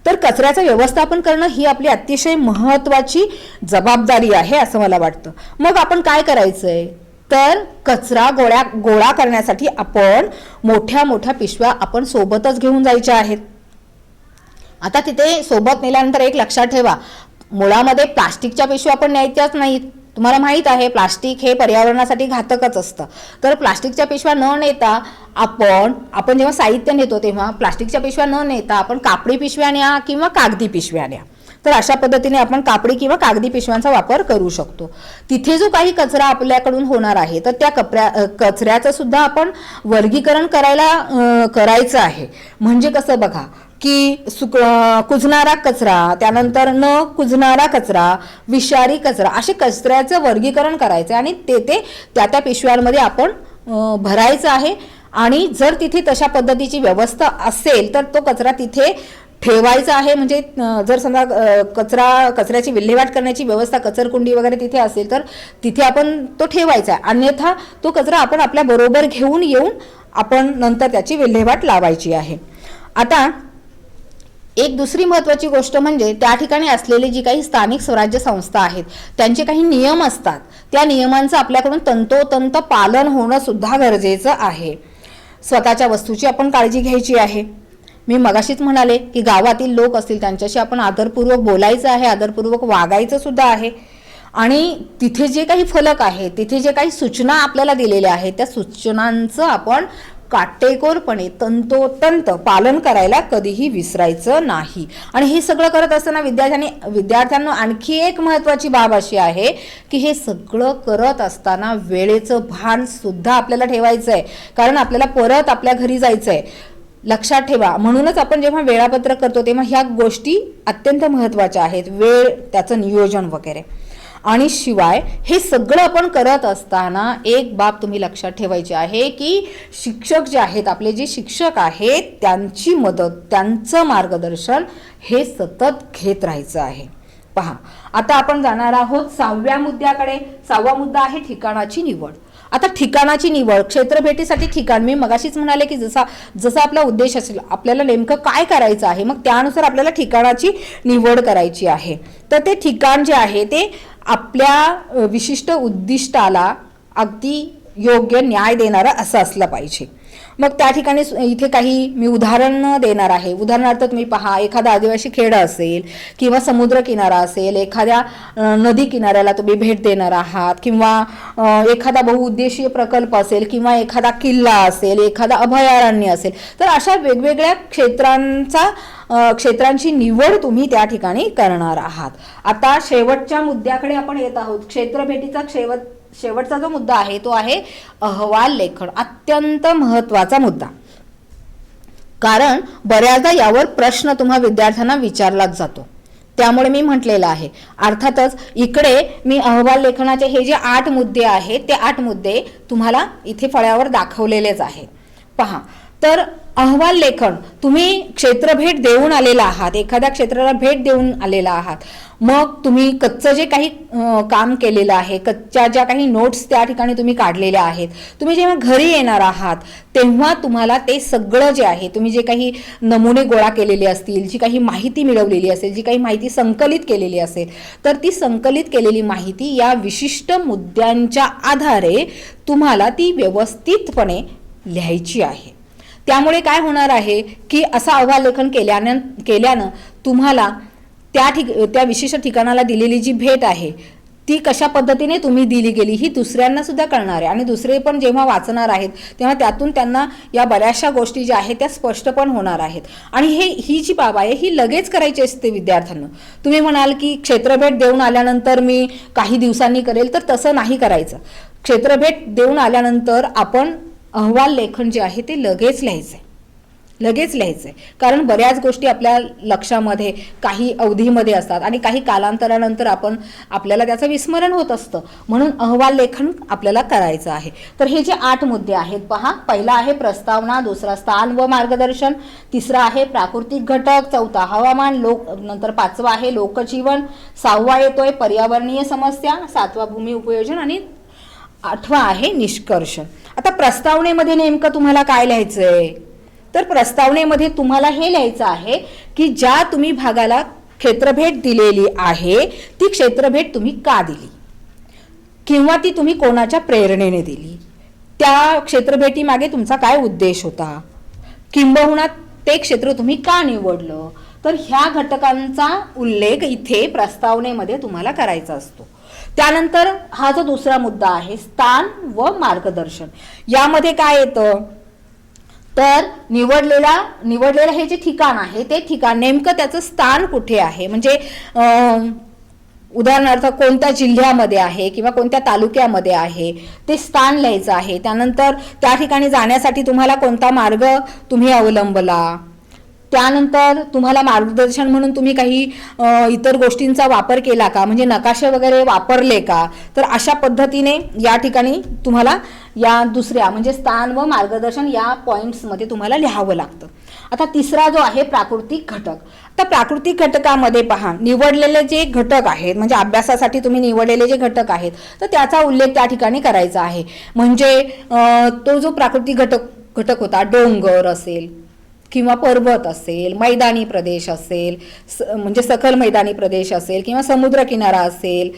Speaker 1: तर कचऱ्याचं व्यवस्थापन करणं ही आपली अतिशय महत्त्वाची जबाबदारी आहे असं मला वाटतं. मग आपण काय करायचंय तर कचरा गोळा करण्यासाठी आपण मोठ्या पिशव्या आपण सोबतच घेऊन जायच्या आहेत. आता तिथे सोबत नेल्यानंतर एक लक्षात ठेवा, मुळामध्ये प्लास्टिकच्या पिशव्या आपण न्यायच्याच नाहीत. तुम्हाला माहित आहे प्लास्टिक हे पर्यावरणासाठी घातकच असतं. तर प्लास्टिकच्या पिशव्या न नेता आपण जेव्हा साहित्य नेतो तेव्हा प्लास्टिकच्या पिशव्या न नेता आपण कापडी पिशव्या न्या किंवा कागदी पिशव्या न्या. तर अशा पद्धतीने आपण कापडी किंवा कागदी पिशव्यांचा वापर करू शकतो. तिथे जो काही कचरा आपल्याकडून होणार आहे तर त्या कचऱ्याचं सुद्धा आपण वर्गीकरण करायचं आहे. म्हणजे कसं बघा, की कुजणारा कचरा, त्यानंतर न कुजणारा कचरा, विषारी कचरा, असे कचऱ्याचं वर्गीकरण करायचं आणि ते त्या पिशव्यांमध्ये आपण भरायचं आहे. आणि जर तिथे तशा पद्धतीची व्यवस्था असेल तर तो कचरा तिथे ठेवायचा आहे. म्हणजे जर समजा कचऱ्याची विल्हेवाट करण्याची व्यवस्था, कचरकुंडी वगैरे तिथे असेल तर तिथे आपण तो ठेवायचा आहे. अन्यथा तो कचरा आपण आपल्या बरोबर घेऊन येऊन आपण नंतर त्याची विल्हेवाट लावायची आहे. आता एक दुसरी महत्त्वाची गोष्ट म्हणजे त्या ठिकाणी असलेली जी काही स्थानिक स्वराज्य संस्था आहेत त्यांचे काही नियम असतात. त्या नियमांचं आपल्याकडून तंतोतंत पालन होणं सुद्धा गरजेचं आहे. स्वतःच्या वस्तूची आपण काळजी घ्यायची आहे. मी मगाशीच म्हणाले की गावातील लोक असतील त्यांच्याशी आपण आदरपूर्वक बोलायचं आहे, आदरपूर्वक वागायचं सुद्धा आहे. आणि तिथे जे काही फलक आहे, तिथे जे काही सूचना आपल्याला दिलेल्या आहेत त्या सूचनांचं आपण काटेकोरपणे तंतोतंत पालन करायला कधीही विसरायचं नाही. आणि हे सगळं करत असताना विद्यार्थ्यांना आणखी एक महत्त्वाची बाब अशी आहे की हे सगळं करत असताना वेळेचं भान सुद्धा आपल्याला ठेवायचं आहे. कारण आपल्याला परत आपल्या घरी जायचं आहे. लक्षात ठेवा, म्हणूनच आपण जेव्हा वेळापत्रक करतो तेव्हा ह्या गोष्टी अत्यंत महत्त्वाच्या आहेत, वेळ, त्याचं नियोजन वगैरे. आणि शिवाय हे सगळं आपण करत असताना एक बाब तुम्ही लक्षात ठेवायची आहे की शिक्षक जे आहेत, आपले जे शिक्षक आहेत त्यांची मदत, त्यांचं मार्गदर्शन हे सतत घेत राहायचं आहे. पहा, आता आपण जाणार आहोत 6व्या मुद्द्याकडे. 6वा मुद्दा आहे ठिकाणाची निवड. आता ठिकाणाची निवड, क्षेत्रभेटीसाठी ठिकाण, मी मगाशीच म्हणाले की जसा आपला उद्देश असेल, आपल्याला नेमकं काय करायचं आहे, मग त्यानुसार आपल्याला ठिकाणाची निवड करायची आहे. तर ते ठिकाण जे आहे ते आपल्या विशिष्ट उद्दिष्टाला अगदी योग्य न्याय देणारं असं असलं पाहिजे. मग त्या ठिकाणी इथे काही मी उदाहरण देणार आहे. उदाहरणार्थ तुम्ही पहा, एखादा आदिवासी खेडा असेल किंवा समुद्र किनारा असेल, एखाद्या नदी किनाऱ्याला तुम्ही भेट देणार आहात, किंवा एखादा बहुउद्देशीय प्रकल्प असेल, किंवा एखादा किल्ला असेल, एखादा अभयारण्य असेल, तर अशा वेगवेगळ्या क्षेत्रांची निवड तुम्ही त्या ठिकाणी करणार आहात. आता शेवटच्या मुद्द्याकडे आपण येत आहोत. क्षेत्रभेटीचा शेवटचा जो मुद्दा आहे तो आहे अहवाल लेखन. अत्यंत महत्त्वाचा मुद्दा, कारण बऱ्याचदा यावर प्रश्न तुम्हा विद्यार्थ्यांना विचारलाच जातो. त्यामुळे मी म्हटलेलं आहे. अर्थातच इकडे मी अहवाल लेखनाचे हे जे 8 मुद्दे आहेत ते 8 मुद्दे तुम्हाला इथे फळ्यावर दाखवलेलेच आहेत. पहा, तर अहवाल लेखन, तुम्ही क्षेत्रभेट देऊन आलेला आहात, एखाद्या क्षेत्राला भेट देऊन आलेला आहात, मग तुम्ही कच्चं जे काही काम केलेलं आहे, कच्च्या ज्या काही नोट्स त्या ठिकाणी तुम्ही काढलेल्या आहेत, तुम्ही जेव्हा घरी येणार आहात तेव्हा तुम्हाला ते सगळं जे आहे, तुम्ही जे काही नमुने गोळा केलेले असतील, जी काही माहिती मिळवलेली असेल, जी काही माहिती संकलित केलेली असेल, तर ती संकलित केलेली माहिती या विशिष्ट मुद्द्यांच्या आधारे तुम्हाला ती व्यवस्थितपणे लिहायची आहे. त्यामुळे काय होणार आहे की असा अहवाल लेखन केल्यानं तुम्हाला त्या विशिष्ट ठिकाणाला दिलेली जी भेट आहे ती कशा पद्धतीने तुम्ही दिली गेली ही दुसऱ्यांना सुद्धा कळणार आहे. आणि दुसरे पण जेव्हा वाचणार आहेत तेव्हा त्यातून त्यांना या बऱ्याचशा गोष्टी ज्या आहेत त्या स्पष्ट पण होणार आहेत. आणि ही जी बाब आहे ही लगेच करायची असते विद्यार्थ्यांना. तुम्ही म्हणाल की क्षेत्रभेट देऊन आल्यानंतर मी काही दिवसांनी करेल, तर तसं नाही करायचं. क्षेत्रभेट देऊन आल्यानंतर आपण अहवाल लेखन जे आहे ते लगेच लिहायचंय. कारण बऱ्याच गोष्टी आपल्या लक्षामध्ये काही अवधीमध्ये असतात आणि काही कालांतरानंतर आपल्याला त्याचं विस्मरण होत असतं. म्हणून अहवाल लेखन आपल्याला करायचं आहे. तर हे जे 8 मुद्दे आहेत पहा, पहिला आहे प्रस्तावना, दुसरा स्थान व मार्गदर्शन, तिसरा आहे प्राकृतिक घटक, चौथा हवामान, नंतर 5वा आहे लोकजीवन, 6वा येतोय पर्यावरणीय समस्या, 7वा भूमी उपयोजन आणि 8वा आहे निष्कर्षण. आता प्रस्तावनेमध्ये नेमकं तुम्हाला काय लिहायचंय, तर प्रस्तावनेमध्ये तुम्हाला हे लिहायचं आहे की ज्या तुम्ही भागाला क्षेत्रभेट दिलेली आहे ती क्षेत्रभेट तुम्ही का दिली, किंवा ती तुम्ही कोणाच्या प्रेरणेने दिली, त्या क्षेत्रभेटी मागे तुमचा काय उद्देश होता, किंबहुना ते क्षेत्र तुम्ही का निवडलं. तर ह्या घटकांचा उल्लेख इथे प्रस्तावनेमध्ये तुम्हाला करायचा असतो. त्यानंतर हा जो दुसरा मुद्दा आहे स्थान व मार्गदर्शन, यामध्ये काय येतं, तर निवडलेलं हे जे ठिकाण आहे ते ठिकाण नेमकं त्याचं स्थान कुठे आहे, म्हणजे उदाहरणार्थ कोणत्या जिल्ह्यामध्ये आहे किंवा कोणत्या तालुक्यामध्ये आहे ते स्थान लिहायचं आहे. त्यानंतर त्या ठिकाणी जाण्यासाठी तुम्हाला कोणता मार्ग तुम्ही अवलंबला, त्यानंतर तुम्हाला मार्गदर्शन म्हणून तुम्ही काही इतर गोष्टींचा वापर केला का, म्हणजे नकाशे वगैरे वापरले का, तर अशा पद्धतीने या ठिकाणी तुम्हाला या दुसऱ्या म्हणजे स्थान व मार्गदर्शन या पॉईंट्समध्ये तुम्हाला लिहावं लागतं. आता तिसरा जो आहे प्राकृतिक घटक. आता प्राकृतिक घटकामध्ये पहा, निवडलेले जे घटक आहेत म्हणजे अभ्यासासाठी तुम्ही निवडलेले जे घटक आहेत तर त्याचा उल्लेख त्या ठिकाणी करायचा आहे. म्हणजे तो जो प्राकृतिक घटक होता, डोंगर असेल किंवा पर्वत असेल, मैदानी प्रदेश असेल, म्हणजे सखल मैदानी प्रदेश असेल किंवा समुद्रकिनारा असेल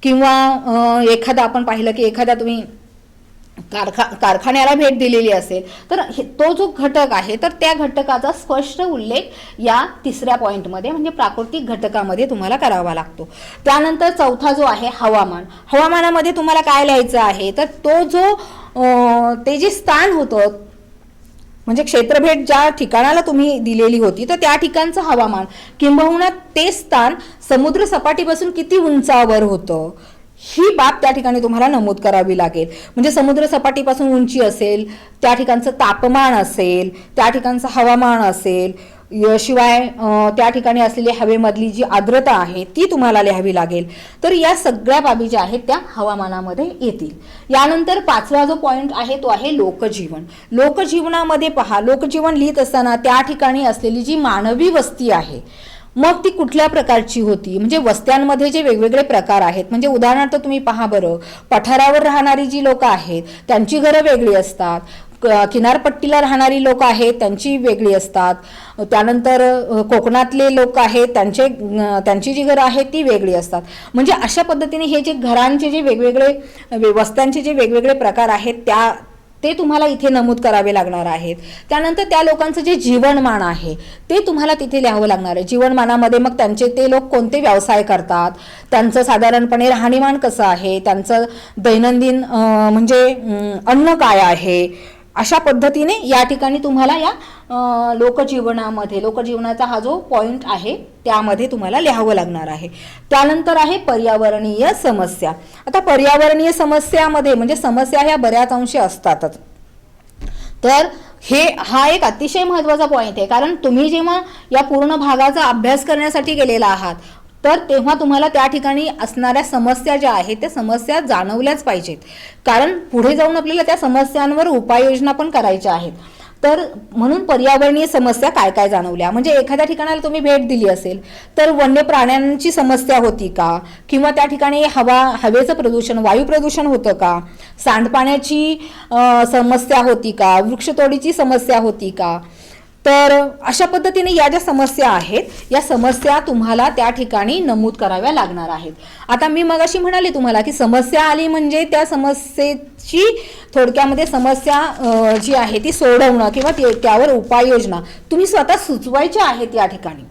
Speaker 1: किंवा एखादा आपण पाहिलं की एखादा तुम्ही कारखान्याला भेट दिलेली असेल तर तो जो घटक आहे तर त्या घटकाचा स्पष्ट उल्लेख या तिसऱ्या पॉईंटमध्ये म्हणजे प्राकृतिक घटकामध्ये तुम्हाला करावा लागतो. त्यानंतर चौथा जो आहे हवामान. हवामानामध्ये तुम्हाला काय लिहायचं आहे तर तो जो ते जे स्थान होतं म्हणजे क्षेत्रभेट ज्या ठिकाणाला तुम्ही दिलेली होती तर त्या ठिकाणचं हवामान किंबहुना ते स्थान समुद्र सपाटीपासून किती उंचावर होतं ही बाब त्या ठिकाणी तुम्हाला नमूद करावी लागेल. म्हणजे समुद्र सपाटीपासून उंची असेल, त्या ठिकाणचं तापमान असेल, त्या ठिकाणचं हवामान असेल, शिवाय त्या ठिकाणी असलेली हवेमधली जी आर्द्रता आहे ती तुम्हाला लिहावी लागेल. तर या सगळ्या बाबी ज्या आहेत त्या हवामानामध्ये येतील. यानंतर पाचवा जो पॉईंट आहे तो आहे लोकजीवन. लोकजीवनामध्ये पहा, लोकजीवन लिहित असताना त्या ठिकाणी असलेली जी मानवी वस्ती आहे मग ती कुठल्या प्रकारची होती, म्हणजे वस्त्यांमध्ये जे वेगवेगळे प्रकार आहेत. म्हणजे उदाहरणार्थ तुम्ही पहा बरं, पठारावर राहणारी जी लोक आहेत त्यांची घरं वेगळी असतात, किनारपट्टीला राहणारी लोक आहेत त्यांची वेगळी असतात, त्यानंतर कोकणातले लोक आहेत त्यांची जी घरं आहेत ती वेगळी असतात. म्हणजे अशा पद्धतीने हे जे घरांचे जे वेगवेगळे वस्त्यांचे जे वेगवेगळे प्रकार आहेत ते तुम्हाला इथे नमूद करावे लागणार आहेत. त्यानंतर त्या लोकांचं जे जीवनमान आहे ते तुम्हाला तिथे लिहावं लागणार आहे. जीवनमानामध्ये मग ते लोक कोणते व्यवसाय करतात, त्यांचं साधारणपणे राहणीमान कसं आहे, त्यांचं दैनंदिन म्हणजे अन्न काय आहे, अशा पद्धतीने या ठिकाणी तुम्हाला या लोकजीवनाचा हा जो पॉइंट आहे त्यामध्ये तुम्हाला लिहावं लागणार आहे. त्यानंतर आहे पर्यावरणीय समस्या. आता पर्यावरणीय समस्यामध्ये म्हणजे समस्या ह्या बऱ्याच अंशी असतातच. तर हा एक अतिशय महत्त्वाचा पॉइंट आहे, कारण तुम्ही जेव्हा या पूर्ण भागाचा अभ्यास करण्यासाठी गेलेला आहात तर तेव्हा तुम्हाला त्या ठिकाणी असणाऱ्या समस्या ज्या आहेत त्या समस्या जाणवल्याच पाहिजेत, कारण पुढे जाऊन आपल्याला त्या समस्यांवर उपाययोजना पण करायच्या आहेत. तर म्हणून पर्यावरणीय समस्या काय काय जाणवल्या, म्हणजे एखाद्या ठिकाणाला तुम्ही भेट दिली असेल तर वन्य प्राण्यांची समस्या होती का, किंवा त्या ठिकाणी हवेचं प्रदूषण, वायू प्रदूषण होतं का, सांडपाण्याची समस्या होती का, वृक्षतोडीची समस्या होती का. तर अशा पद्धतीने या ज्या समस्या आहेत या समस्या तुम्हाला त्या ठिकाणी नमूद कराव्या लागणार आहेत. आता मी मगाशी म्हणाले तुम्हाला की समस्या आली म्हणजे त्या समस्येची थोडक्यामध्ये समस्या जी आहे ती सोडवणं किंवा त्यावर उपाययोजना तुम्ही स्वतः सुचवायच्या आहेत. या ठिकाणी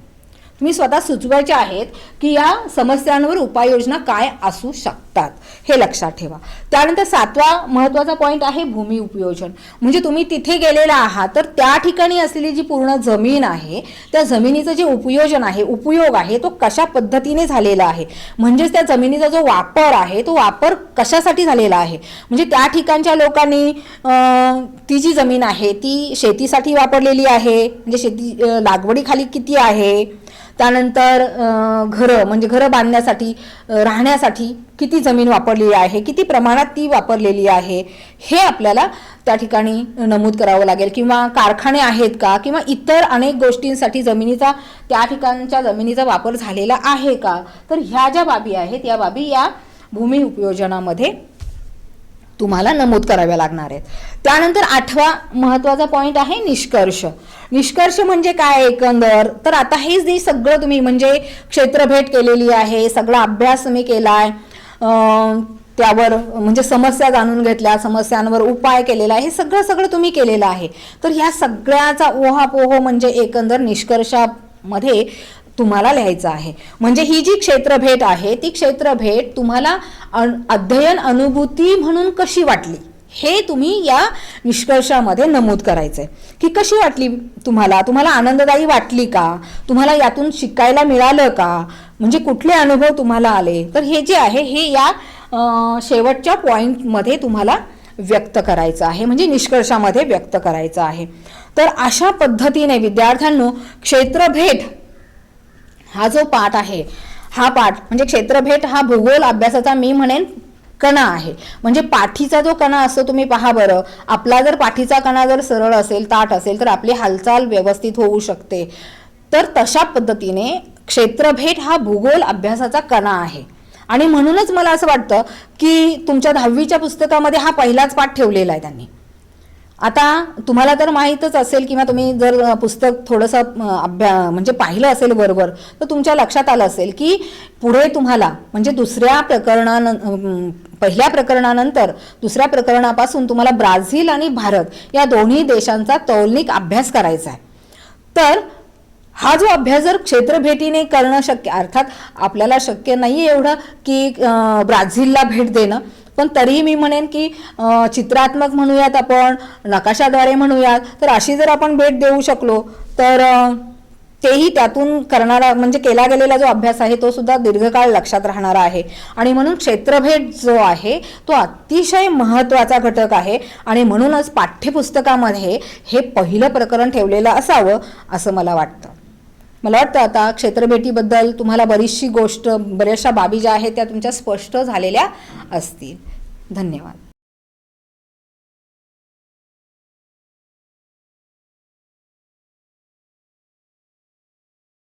Speaker 1: तुम्ही स्वतः सुचवायचे आहेत की या समस्यांवर उपाययोजना काय असू शकतात हे लक्षात ठेवा. त्यानंतर सातवा महत्त्वाचा पॉईंट आहे भूमी उपयोजन. म्हणजे तुम्ही तिथे गेलेला आहात तर त्या ठिकाणी असलेली जी पूर्ण जमीन आहे त्या जमिनीचं जे उपयोग आहे तो कशा पद्धतीने झालेला आहे, म्हणजेच त्या जमिनीचा जो वापर आहे तो वापर कशासाठी झालेला आहे. म्हणजे त्या ठिकाणच्या लोकांनी ती जी जमीन आहे ती शेतीसाठी वापरलेली आहे, म्हणजे शेती लागवडीखाली किती आहे, त्यानंतर घरं बांधण्यासाठी राहण्यासाठी किती जमीन वापरलेली आहे, किती प्रमाणात ती वापरलेली आहे हे आपल्याला त्या ठिकाणी नमूद करावं लागेल. किंवा कारखाने आहेत का, किंवा इतर अनेक गोष्टींसाठी त्या ठिकाणच्या जमिनीचा वापर झालेला आहे का. तर ह्या ज्या बाबी आहेत या बाबी या भूमी उपयोजनामध्ये तुम्हाला नमूद कराव्या लागणार आहेत. त्यानंतर आठवा महत्त्वाचा पॉईंट आहे निष्कर्ष. निष्कर्ष म्हणजे काय एकंदर, तर आता हे जे सगळं तुम्ही म्हणजे क्षेत्रभेट केलेली आहे, सगळा अभ्यास तुम्ही केलाय, त्यावर म्हणजे समस्या जाणून घेतल्या, समस्यांवर उपाय केलेला आहे, हे सगळं तुम्ही केलेलं आहे. तर ह्या सगळ्याचा ओहापोह म्हणजे एकंदर निष्कर्षामध्ये तुम्हाला लिहायचं आहे. म्हणजे ही जी क्षेत्रभेट आहे ती क्षेत्रभेट तुम्हाला अध्ययन अनुभूती म्हणून कशी वाटली हे तुम्ही या निष्कर्षामध्ये नमूद करायचंय की कशी वाटली तुम्हाला आनंददायी वाटली का, तुम्हाला यातून शिकायला मिळालं का, म्हणजे कुठले अनुभव तुम्हाला आले. तर हे जे आहे हे या शेवटच्या पॉइंटमध्ये तुम्हाला व्यक्त करायचं आहे, म्हणजे निष्कर्षामध्ये व्यक्त करायचं आहे. तर अशा पद्धतीने विद्यार्थ्यांनो क्षेत्रभेट हा जो पाठ आहे, हा पाठ म्हणजे क्षेत्रभेट हा भूगोल अभ्यासाचा मी म्हणेन कणा आहे. म्हणजे पाठीचा जो कणा असतो, तुम्ही पहा बरं, आपला जर पाठीचा कणा जर सरळ असेल, ताठ असेल, तर आपली हालचाल व्यवस्थित होऊ शकते. तर तशा पद्धतीने क्षेत्रभेट हा भूगोल अभ्यासाचा कणा आहे. आणि म्हणूनच मला असं वाटतं की तुमच्या 10वीच्या पुस्तकामध्ये हा पहिलाच पाठ ठेवलेला आहे त्यांनी. आता तुम्हाला तर माहीतच असेल किंवा तुम्ही जर पुस्तक थोडंसं म्हणजे पाहिलं असेल बरोबर, तर तुमच्या लक्षात आलं असेल की पुढे तुम्हाला म्हणजे पहिल्या प्रकरणानंतर दुसऱ्या प्रकरणापासून तुम्हाला ब्राझील आणि भारत या दोन्ही देशांचा तौलनिक अभ्यास करायचा आहे. तर हा जो अभ्यास जर क्षेत्रभेटीने करणं शक्य, अर्थात आपल्याला शक्य नाही एवढं की ब्राझीलला भेट देणं, पण तरीही मी म्हणेन की चित्रात्मक म्हणूयात, आपण नकाशाद्वारे म्हणूयात, तर अशी जर आपण भेट देऊ शकलो तर तेही त्यातून करणारा म्हणजे केला गेलेला जो अभ्यास आहे तो सुद्धा दीर्घकाळ लक्षात राहणारा आहे. आणि म्हणून क्षेत्रभेट जो आहे तो अतिशय महत्त्वाचा घटक आहे. आणि म्हणूनच पाठ्यपुस्तकामध्ये हे पहिलं प्रकरण ठेवलेलं असावं असं मला वाटतं. मला वाटतं आता क्षेत्रभेटीबद्दल तुम्हाला बरीचशी गोष्ट, बऱ्याचशा बाबी ज्या आहेत त्या तुमच्या स्पष्ट झालेल्या असतील. धन्यवाद.